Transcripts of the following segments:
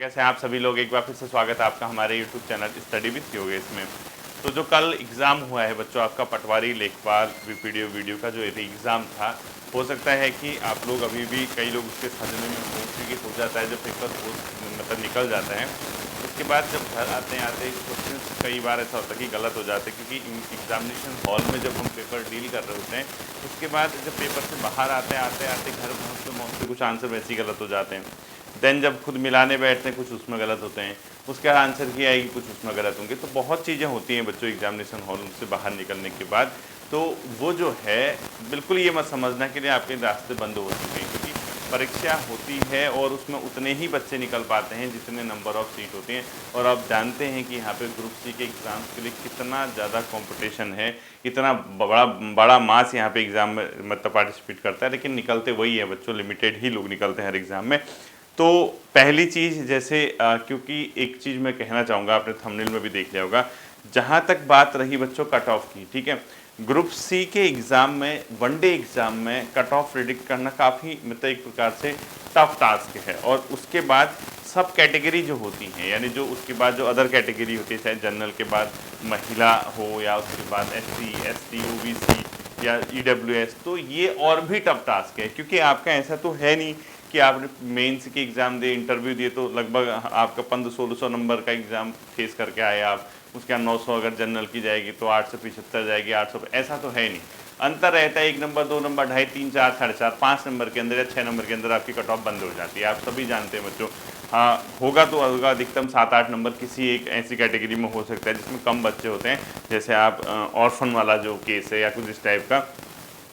कैसे हैं आप सभी लोग। एक बार फिर से स्वागत है आपका हमारे YouTube channel study with Yogesh में। तो जो कल एग्ज़ाम हुआ है बच्चों, आपका पटवारी लेखपाल वीडियो का जो एग्ज़ाम था, हो सकता है कि आप लोग अभी भी कई लोग उसके सदमे में हो, क्योंकि हो जाता है जब पेपर हो मतलब निकल जाता है, उसके बाद जब घर आते क्वेश्चन कई बार ऐसा होता है कि गलत हो जाते हैं, क्योंकि एग्जामिनेशन हॉल में जब हम पेपर डील कर रहे होते हैं, उसके बाद जब पेपर से बाहर आते आते घर पहुँचते कुछ आंसर वैसे ही गलत हो जाते हैं। देन जब खुद मिलाने बैठते हैं कुछ उसमें गलत होते हैं, उसके आंसर की आएगी कुछ उसमें गलत होंगे। तो बहुत चीज़ें होती हैं बच्चों एग्जामिनेशन हॉल से बाहर निकलने के बाद। तो वो जो है बिल्कुल ये मत समझना कि आपके रास्ते बंद हो चुके हैं, क्योंकि परीक्षा होती है और उसमें उतने ही बच्चे निकल पाते हैं जितने नंबर ऑफ सीट होती हैं। और आप जानते हैं कि यहाँ पे ग्रुप सी के एग्ज़ाम्स के लिए कितना ज़्यादा कंपटीशन है, इतना बड़ा मास यहाँ पे एग्ज़ाम में मतलब पार्टिसिपेट करता है, लेकिन निकलते वही है बच्चों, लिमिटेड ही लोग निकलते हैं हर एग्ज़ाम में। तो पहली चीज़ जैसे क्योंकि एक चीज़ मैं कहना चाहूँगा, आपने थंबनेल में भी देख लिया होगा, जहाँ तक बात रही बच्चों कट ऑफ की, ठीक है, ग्रुप सी के एग्ज़ाम में, वनडे एग्ज़ाम में कट ऑफ प्रेडिक्ट करना काफ़ी मतलब एक प्रकार से टफ टास्क है। और उसके बाद सब कैटेगरी जो होती हैं, यानी जो उसके बाद जो अदर कैटेगरी होती है, चाहे जनरल के बाद महिला हो या उसके बाद SC ST OBC या EWS, तो ये और भी टफ टास्क है, क्योंकि आपका ऐसा तो है नहीं कि आपने मेंस की एग्ज़ाम दिए, इंटरव्यू दिए तो लगभग आपका 1500-1600 नंबर का एग्ज़ाम फेस करके आए आप, उसके बाद 900 अगर जनरल की जाएगी तो 8 से 75 जाएगी, 800, ऐसा तो है नहीं। अंतर रहता है 1 नंबर, 2 नंबर, 2.5, 3, 4, 4.5, 5 नंबर के अंदर या 6 नंबर के अंदर आपकी कट ऑफ बंद हो जाती है। आप सभी जानते हैं बच्चों। हाँ, होगा तो होगा अधिकतम 7-8 नंबर किसी एक ऐसी कैटेगरी में हो सकता है जिसमें कम बच्चे होते हैं, जैसे आप ऑर्फन वाला जो केस है या कुछ इस टाइप का।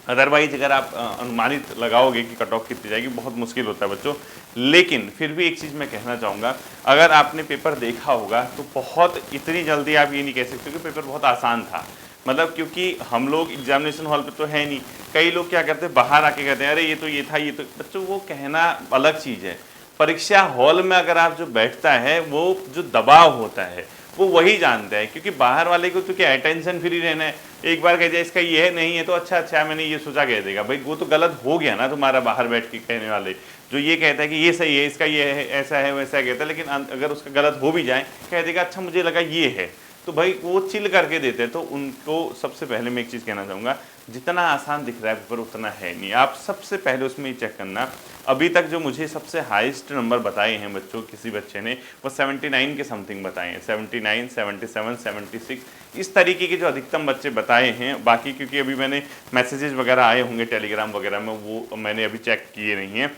अदरवाइज अगर आप अनुमानित लगाओगे कि कट ऑफ कितनी जाएगी, बहुत मुश्किल होता है बच्चों। लेकिन फिर भी एक चीज़ मैं कहना चाहूँगा, अगर आपने पेपर देखा होगा तो बहुत इतनी जल्दी आप ये नहीं कह सकते कि पेपर बहुत आसान था। मतलब क्योंकि हम लोग एग्जामिनेशन हॉल पे तो है नहीं, कई लोग क्या करते हैं बाहर आके कहते हैं अरे ये तो ये था, ये तो, बच्चों वो कहना अलग चीज़ है। परीक्षा हॉल में अगर आप जो बैठता है, वो जो दबाव होता है वो वही जानता है, क्योंकि बाहर वाले को तो क्या है, टेंशन फ्री रहना है। एक बार कह जाए इसका ये है, नहीं है तो अच्छा मैंने ये सोचा कह देगा, भाई वो तो गलत हो गया ना तुम्हारा। बाहर बैठ के कहने वाले जो ये कहता है कि ये सही है, इसका ये है, ऐसा है वैसा कहता है, लेकिन अगर उसका गलत हो भी जाए कह देगा अच्छा मुझे लगा ये है, तो भाई वो चिल करके देते हैं। तो उनको सबसे पहले मैं एक चीज़ कहना चाहूँगा, जितना आसान दिख रहा है पेपर उतना है नहीं। आप सबसे पहले उसमें ये चेक करना, अभी तक जो मुझे सबसे हाईएस्ट नंबर बताए हैं बच्चों, किसी बच्चे ने वो 79 के समथिंग बताए हैं, 79, 77, 76, इस तरीके के जो अधिकतम बच्चे बताए हैं। बाकी क्योंकि अभी मैंने मैसेजेस वगैरह आए होंगे टेलीग्राम वगैरह में, वो मैंने अभी चेक किए नहीं हैं।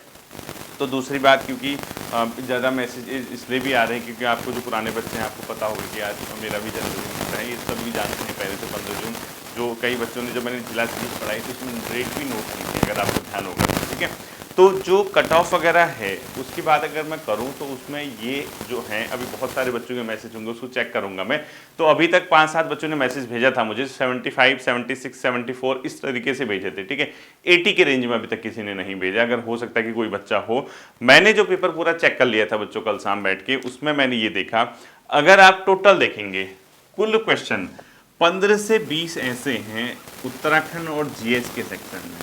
तो दूसरी बात, क्योंकि ज़्यादा मैसेज इसलिए भी आ रहे हैं क्योंकि आपको जो पुराने बच्चे हैं आपको पता होगा कि आज मेरा भी जन्मदिन होता है, ये सब भी जानते हैं पहले तो 15 जून। जो कई बच्चों ने, जब मैंने जिला सीरीज पढ़ाई तो उसमें डेट भी नोट की थी, अगर आपको ध्यान होगा, ठीक है। तो जो कट ऑफ वगैरह है उसकी बात अगर मैं करूं तो उसमें ये जो हैं, अभी बहुत सारे बच्चों के मैसेज होंगे, उसको चेक करूंगा मैं। तो अभी तक 5-7 बच्चों ने मैसेज भेजा था मुझे, 75, 76, 74 इस तरीके से भेजे थे, ठीक है। 80 के रेंज में अभी तक किसी ने नहीं भेजा। अगर हो सकता है कि कोई बच्चा हो। मैंने जो पेपर पूरा चेक कर लिया था बच्चों कल शाम बैठ के, उसमें मैंने ये देखा, अगर आप टोटल देखेंगे कुल क्वेश्चन 15 से 20 ऐसे हैं उत्तराखंड और GS के सेक्शन में,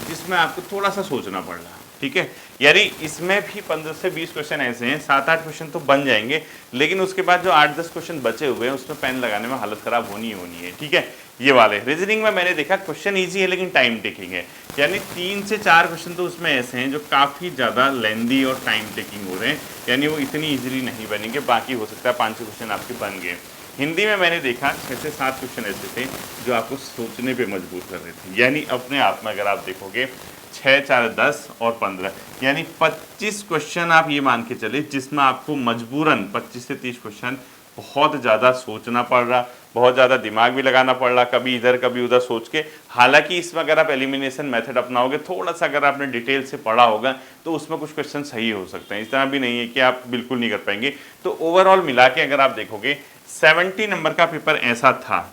जिसमें आपको थोड़ा सा सोचना पड़ रहा, ठीक है। यानी इसमें भी 15 से 20 क्वेश्चन ऐसे हैं, 7-8 क्वेश्चन तो बन जाएंगे, लेकिन उसके बाद जो 8-10 क्वेश्चन बचे हुए हैं उसमें पेन लगाने में हालत खराब होनी है, ठीक है। ये वाले रीजनिंग में मैंने देखा क्वेश्चन ईजी है लेकिन टाइम टेकिंग है, यानी 3 से 4 क्वेश्चन तो उसमें ऐसे हैं जो काफ़ी ज़्यादा लेंदी और टाइम टेकिंग हो रहे हैं, यानी वो इतनी ईजिली नहीं बनेंगे। बाकी हो सकता है 5-6 क्वेश्चन आपके बन गए। हिंदी में मैंने देखा 6 से 7 क्वेश्चन ऐसे थे जो आपको सोचने पे मजबूर कर रहे थे, यानी अपने आप में अगर आप देखोगे 6, 4, 10 और 15, यानी 25 क्वेश्चन आप ये मान के चले जिसमें आपको मजबूरन 25 से 30 क्वेश्चन बहुत ज़्यादा सोचना पड़ रहा, बहुत ज़्यादा दिमाग भी लगाना पड़ रहा, कभी इधर कभी उधर सोच के। हालांकि इसमें अगर आप एलिमिनेशन मेथड अपनाओगे, थोड़ा सा अगर आपने डिटेल से पढ़ा होगा तो उसमें कुछ क्वेश्चन सही हो सकते हैं, इस तरह भी नहीं है कि आप बिल्कुल नहीं कर पाएंगे। तो ओवरऑल मिला के अगर आप देखोगे 70 नंबर का पेपर ऐसा था।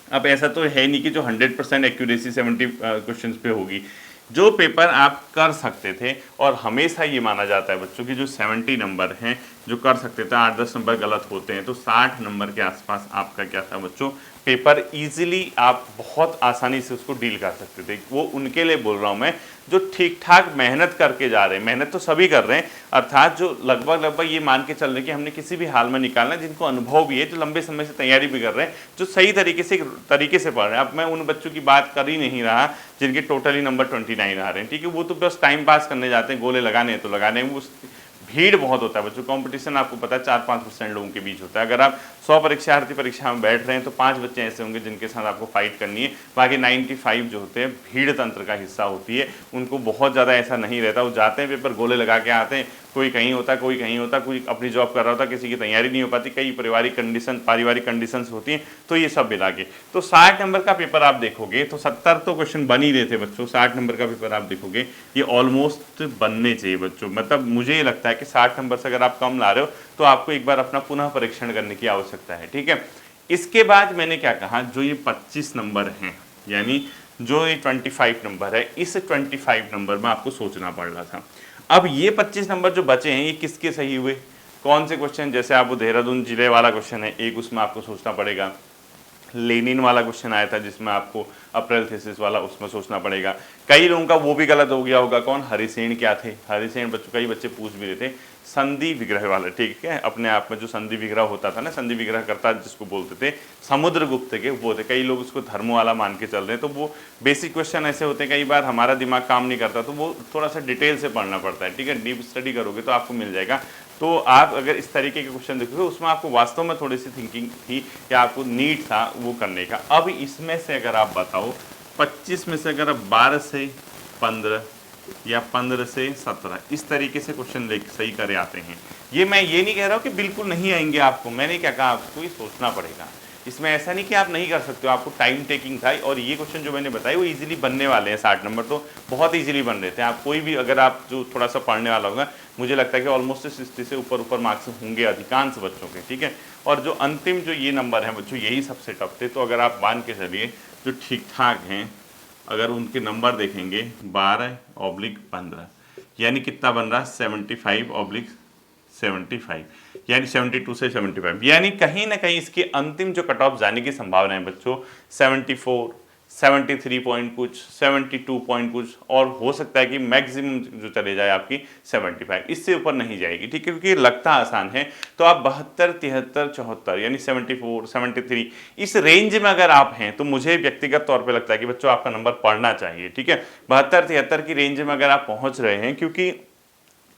अब ऐसा तो है नहीं कि जो 100% एक्यूरेसी 70 क्वेश्चन पे होगी। जो पेपर आप कर सकते थे, और हमेशा ये माना जाता है बच्चों की जो 70 नंबर हैं जो कर सकते थे, 8-10 नंबर गलत होते हैं, तो 60 नंबर के आसपास आपका क्या था बच्चों, पेपर इजीली आप बहुत आसानी से उसको डील कर सकते थे। वो उनके लिए बोल रहा हूँ मैं जो ठीक ठाक मेहनत करके जा रहे हैं, मेहनत तो सभी कर रहे हैं, अर्थात जो लगभग ये मान के चल रहे हैं कि हमने किसी भी हाल में निकालना है, जिनको अनुभव भी है, जो लंबे समय से तैयारी भी कर रहे हैं, जो सही तरीके से पढ़ रहे हैं। अब मैं उन बच्चों की बात कर ही नहीं रहा जिनके टोटली नंबर 29 आ रहे हैं, ठीक है, वो तो बस टाइम पास करने जाते हैं, गोले लगाने हैं तो लगाने हैं। वो भीड़ बहुत होता है बच्चों, कंपटीशन आपको पता है 4-5% लोगों के बीच होता है। अगर आप 100 परीक्षार्थी परीक्षा में बैठ रहे हैं तो 5 बच्चे ऐसे होंगे जिनके साथ आपको फाइट करनी है, बाकी 95 जो होते हैं भीड़ तंत्र का हिस्सा होती है, उनको बहुत ज़्यादा ऐसा नहीं रहता। वो जाते हैं पेपर गोले लगा के आते हैं, कोई कहीं होता, कोई कहीं होता, कोई अपनी जॉब कर रहा होता, किसी की तैयारी नहीं हो पाती, कई पारिवारिक कंडीशंस होती हैं, तो ये सब मिला के तो 60 नंबर का पेपर आप देखोगे तो 70 तो क्वेश्चन बन ही रहे थे बच्चों। 60 नंबर का पेपर आप देखोगे ये ऑलमोस्ट बनने चाहिए बच्चों। मतलब मुझे ये लगता है कि 60 नंबर से अगर आप कम ला रहे हो तो आपको एक बार अपना पुनः परीक्षण करने की आवश्यकता है, ठीक है। इसके बाद मैंने क्या कहा, जो ये 25 नंबर हैं, यानी जो ये 25 नंबर है, इस 25 नंबर में आपको सोचना पड़ रहा था। अब ये 25 नंबर जो बचे हैं ये किसके सही हुए, कौन से क्वेश्चन, जैसे आप वो देहरादून जिले वाला क्वेश्चन है एक, उसमें आपको सोचना पड़ेगा। लेनिन वाला क्वेश्चन आया था जिसमें आपको अप्रैल थीसिस वाला, उसमें सोचना पड़ेगा। कई लोगों का वो भी गलत हो गया होगा, कौन, हरिसेन क्या थे, हरिसेन बच्चों, कई बच्चे पूछ भी रहे थे संधि विग्रह वाला, ठीक है, अपने आप में जो संधि विग्रह होता था ना, संधि विग्रह करता जिसको बोलते थे समुद्रगुप्त के, वो थे। कई लोग उसको धर्म वाला मान के चल रहे हैं, तो वो बेसिक क्वेश्चन ऐसे होते हैं, कई बार हमारा दिमाग काम नहीं करता तो वो थोड़ा सा डिटेल से पढ़ना पड़ता है, ठीक है, डीप स्टडी करोगे तो आपको मिल जाएगा। तो आप अगर इस तरीके के क्वेश्चन देखोगे उसमें आपको वास्तव में थोड़ी सी थिंकिंग थी या आपको नीड था वो करने का। अब इसमें से अगर आप बताओ 25 में से अगर आप 12 से 15 या 15 से 17 इस तरीके से क्वेश्चन सही करे आते हैं, ये मैं ये नहीं कह रहा हूँ कि बिल्कुल नहीं आएंगे आपको, मैंने क्या कहा, आपको ये सोचना पड़ेगा। इसमें ऐसा नहीं कि आप नहीं कर सकते हो, आपको टाइम टेकिंग था। और ये क्वेश्चन जो मैंने बताए वो इजीली बनने वाले हैं, 60 नंबर तो बहुत इजीली बन रहे थे। आप कोई भी अगर आप जो थोड़ा सा पढ़ने वाला होगा, मुझे लगता है कि ऑलमोस्ट 60 से ऊपर मार्क्स होंगे अधिकांश बच्चों के, ठीक है। और जो अंतिम जो ये नंबर हैं बच्चों, यही सबसे टफ थे। तो अगर आप मान के चलिए जो ठीक ठाक हैं, अगर उनके नंबर देखेंगे 12/15, यानी कितना बन रहा, 75/75, यानी 72 से 75, यानी कहीं ना कहीं इसके अंतिम जो कट ऑफ जाने की संभावना है बच्चों 74, 73 पॉइंट कुछ, 72 पॉइंट कुछ, और हो सकता है कि मैक्सिमम जो चले जाए आपकी 75, इससे ऊपर नहीं जाएगी, ठीक है, क्योंकि लगता आसान है। तो आप 72, 73, 74 यानी 74, 73 इस रेंज में अगर आप हैं तो मुझे व्यक्तिगत तौर पे लगता है कि बच्चों आपका नंबर पढ़ना चाहिए, ठीक है। 72, 73 की रेंज में अगर आप पहुंच रहे हैं, क्योंकि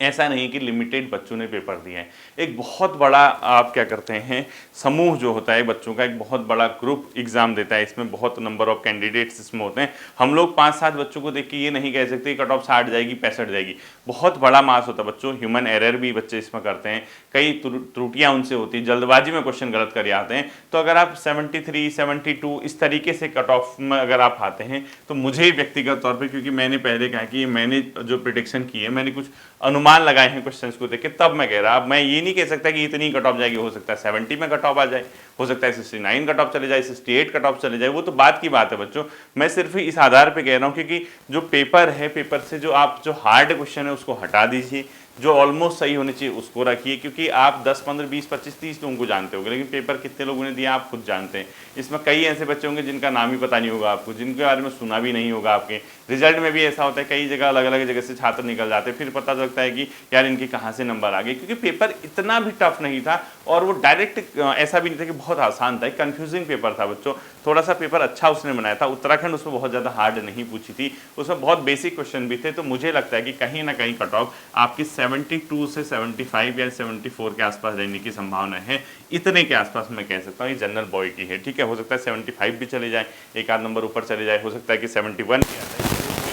ऐसा नहीं कि लिमिटेड बच्चों ने पेपर दिए हैं, एक बहुत बड़ा आप क्या करते हैं समूह जो होता है बच्चों का, एक बहुत बड़ा ग्रुप एग्जाम देता है, इसमें बहुत नंबर ऑफ कैंडिडेट्स इसमें होते हैं। हम लोग 5-7 बच्चों को देख के ये नहीं कह सकते कट ऑफ 60 जाएगी 65 जाएगी, बहुत बड़ा मास होता है बच्चों। ह्यूमन एरर भी बच्चे इसमें करते हैं, कई त्रुटियां उनसे होती हैं, जल्दबाजी में क्वेश्चन गलत कर आते हैं। तो अगर आप 73, 72 इस तरीके से कट ऑफ में अगर आप आते हैं तो मुझे व्यक्तिगत तौर पर, क्योंकि मैंने पहले कहा कि मैंने जो प्रिडिक्शन की है, मैंने कुछ अनुमान लगाए हैं क्वेश्चंस को देख के, तब मैं कह रहा, अब मैं ये नहीं कह सकता कि इतनी कट ऑफ जाएगी, हो सकता है 70 में कट ऑफ आ जाए, हो सकता है 69 कट ऑफ चले जाए, 68 कट ऑफ चले जाए, वो तो बात की बात है बच्चों। मैं सिर्फ इस आधार पे कह रहा हूँ क्योंकि जो पेपर है, पेपर से जो आप जो हार्ड क्वेश्चन है उसको हटा दीजिए, जो ऑलमोस्ट सही होने चाहिए उसको रखिए, क्योंकि आप 10, 15, 20, 25, 30 लोगों को जानते होंगे, लेकिन पेपर कितने लोगों ने दिया आप खुद जानते हैं। इसमें कई ऐसे बच्चे होंगे जिनका नाम ही पता नहीं होगा आपको, जिनके बारे में सुना भी नहीं होगा आपके। रिजल्ट में भी ऐसा होता है, कई जगह अलग अलग जगह से छात्र निकल जाते हैं, फिर पता चलता है कि यार इनके कहाँ से नंबर आ गए, क्योंकि पेपर इतना भी टफ नहीं था और वो डायरेक्ट ऐसा भी नहीं था कि बहुत आसान था, कन्फ्यूजिंग पेपर था बच्चों। थोड़ा सा पेपर अच्छा उसने बनाया था, उत्तराखंड उसमें बहुत ज़्यादा हार्ड नहीं पूछी थी, उसमें बहुत बेसिक क्वेश्चन भी थे। तो मुझे लगता है कि कहीं ना कहीं कट ऑफ आपकी 72 से 75 या 74 के आसपास रहने की संभावना है, इतने के आसपास मैं कह सकता हूँ ये जनरल बॉय की है, ठीक है। हो सकता है 75 भी चले जाए, एक आध नंबर ऊपर चले जाए, हो सकता है कि 71 भी आ जाए,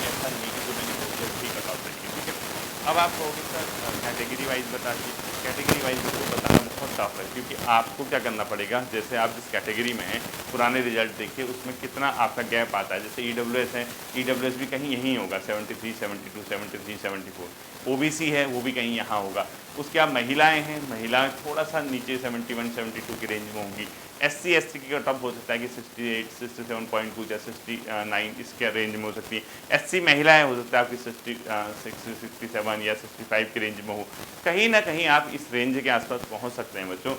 ऐसा नहीं कि जो मैंने बोल दिया ठीक कट ऑफ रहेगी, ठीक है। अब आप कहोगे सर कैटेगरी वाइज बता दी, कैटेगरी वाइज मुझको बताना बहुत टफ है, क्योंकि आपको क्या करना पड़ेगा, जैसे आप जिस कैटेगरी में हैं पुराने रिजल्ट देखिए उसमें कितना आपका गैप आता है। जैसे EWS है, EWS भी कहीं यहीं होगा 73, 72, 73, 74, OBC है वो भी कहीं यहाँ होगा। उसके बाद महिलाएं हैं, महिला थोड़ा सा नीचे 71, 72 की रेंज में होंगी। SC ST की कट ऑफ हो सकता है कि 68, 67 पॉइंट कुछ या 69 इसके रेंज में हो सकती है। SC महिलाएं हो सकता है आपकी 66, 67 या 65 की रेंज में हो, कहीं ना कहीं आप इस रेंज के आसपास पहुंच सकते हैं बच्चों।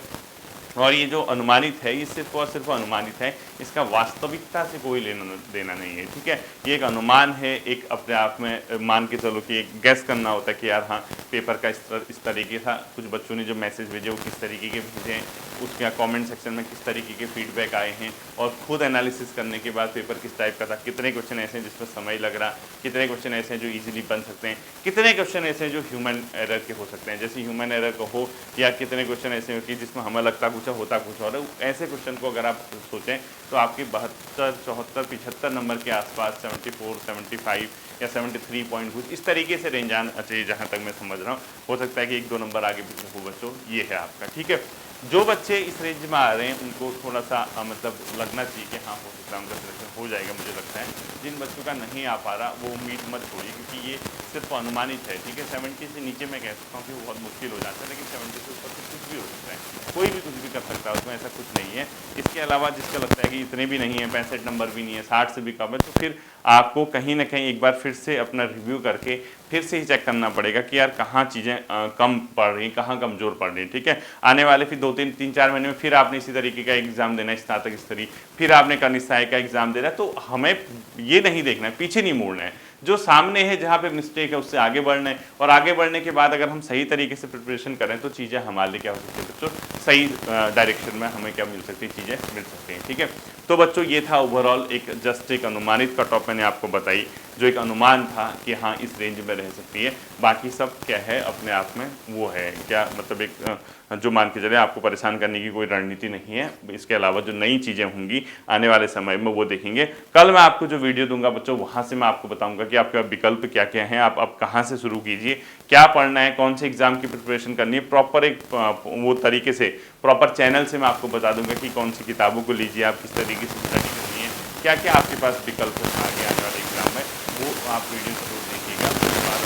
और ये जो अनुमानित है, ये सिर्फ़ और सिर्फ़ अनुमानित है, इसका वास्तविकता से कोई लेना देना नहीं है, ठीक है? ये एक अनुमान है, एक अपने आप में मान के चलो कि एक गेस करना होता है कि यार हाँ, पेपर का इस तरीके था। कुछ बच्चों ने जो मैसेज भेजे वो किस तरीके के भेजे हैं, उसके कमेंट सेक्शन में किस तरीके के फीडबैक आए हैं, और खुद एनालिसिस करने के बाद पेपर किस टाइप का था, कितने क्वेश्चन ऐसे हैं जिसमें समय लग रहा, कितने क्वेश्चन ऐसे हैं जो ईजिली बन सकते हैं, कितने क्वेश्चन ऐसे हैं जो ह्यूमन एरर के हो सकते हैं, जैसे ह्यूमन एरर को हो, या कितने क्वेश्चन ऐसे हो कि जिसमें हमें लगता कुछ है होता कुछ और है। ऐसे क्वेश्चन को अगर आप सोचें तो आपके 72, 74, 75 नंबर के आसपास 74, 75 या 73 पॉइंट कुछ इस तरीके से रेंज आना चाहिए, जहाँ तक मैं समझ रहा हूँ। हो सकता है कि 1-2 नंबर आगे पीछे हो बच्चों, ये है आपका, ठीक है। जो बच्चे इस रेंज में आ रहे हैं उनको थोड़ा सा मतलब लगना चाहिए कि हाँ, हो सकता है उनका सिलेक्शन हो जाएगा, मुझे लगता है। जिन बच्चों का नहीं आ पा रहा वो उम्मीद मत छोड़िए, क्योंकि ये सिर्फ अनुमानित है, ठीक है। 70 से नीचे मैं कह सकता हूँ कि वो बहुत मुश्किल हो जाता है, लेकिन 70 से ऊपर तो कुछ भी हो सकता है, कोई भी कुछ भी कर सकता है, उसमें ऐसा कुछ नहीं है। इसके अलावा जिसका लगता है कि इतने भी नहीं है, 65 नंबर भी नहीं है, 60 से भी कम है, तो फिर आपको कहीं ना कहीं एक बार फिर से अपना रिव्यू करके फिर से ही चेक करना पड़ेगा कि यार कहाँ चीज़ें कम पड़ रही, कहाँ कमज़ोर पड़ रही, ठीक है। आने वाले फिर 2-3-4 महीने में फिर आपने इसी तरीके का एग्जाम देना है, स्नातक स्तरीय, फिर आपने कनिष्ठ सहायक का एग्जाम देना है। तो हमें ये नहीं देखना है, पीछे नहीं मुड़ना है, जो सामने है जहाँ पे मिस्टेक है उससे आगे बढ़ना है, और आगे बढ़ने के बाद अगर हम सही तरीके से प्रिपरेशन करें तो चीज़ें हमारे लिए क्या हो सकती है बच्चों, सही डायरेक्शन में हमें क्या मिल सकती है, चीज़ें मिल सकती हैं, ठीक है। तो बच्चों ये था ओवरऑल एक जस्ट एक अनुमानित कट ऑफ मैंने आपको बताई, जो एक अनुमान था कि हाँ इस रेंज में रह सकती है। बाकी सब क्या है अपने आप में वो है क्या, मतलब एक जो मान के चले आपको परेशान करने की कोई रणनीति नहीं है। इसके अलावा जो नई चीज़ें होंगी आने वाले समय में वो देखेंगे। कल मैं आपको जो वीडियो दूंगा बच्चों, वहाँ से मैं आपको बताऊंगा कि आपके विकल्प क्या क्या हैं, आप अब कहाँ से शुरू कीजिए, क्या पढ़ना है, कौन से एग्जाम की प्रिपरेशन करनी है, प्रॉपर एक वो तरीके से प्रॉपर चैनल से मैं आपको बता दूंगा कि कौन सी किताबों को लीजिए, आप किस तरीके से स्टडी करनी है, क्या क्या आपके पास विकल्प है आगे आने वाले एग्जाम में, वो आप वीडियो जरूर देखिएगा। उसके बाद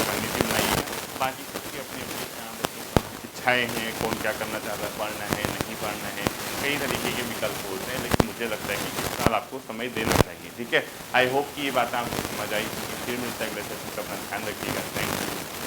रणनीति बनाइए। बाकी सबकी अपनी अपनी इच्छाएँ हैं, कौन क्या करना चाहता है, पढ़ना है नहीं पढ़ना है, कई तरीके के विकल्प होते हैं, लेकिन मुझे लगता है कि इस साल आपको समय देना चाहिए, ठीक है। आई होप कि ये बातें आपको समझ आई। फिर मिलता है अगले सेशन का, अपना ध्यान रखिएगा। Thank you.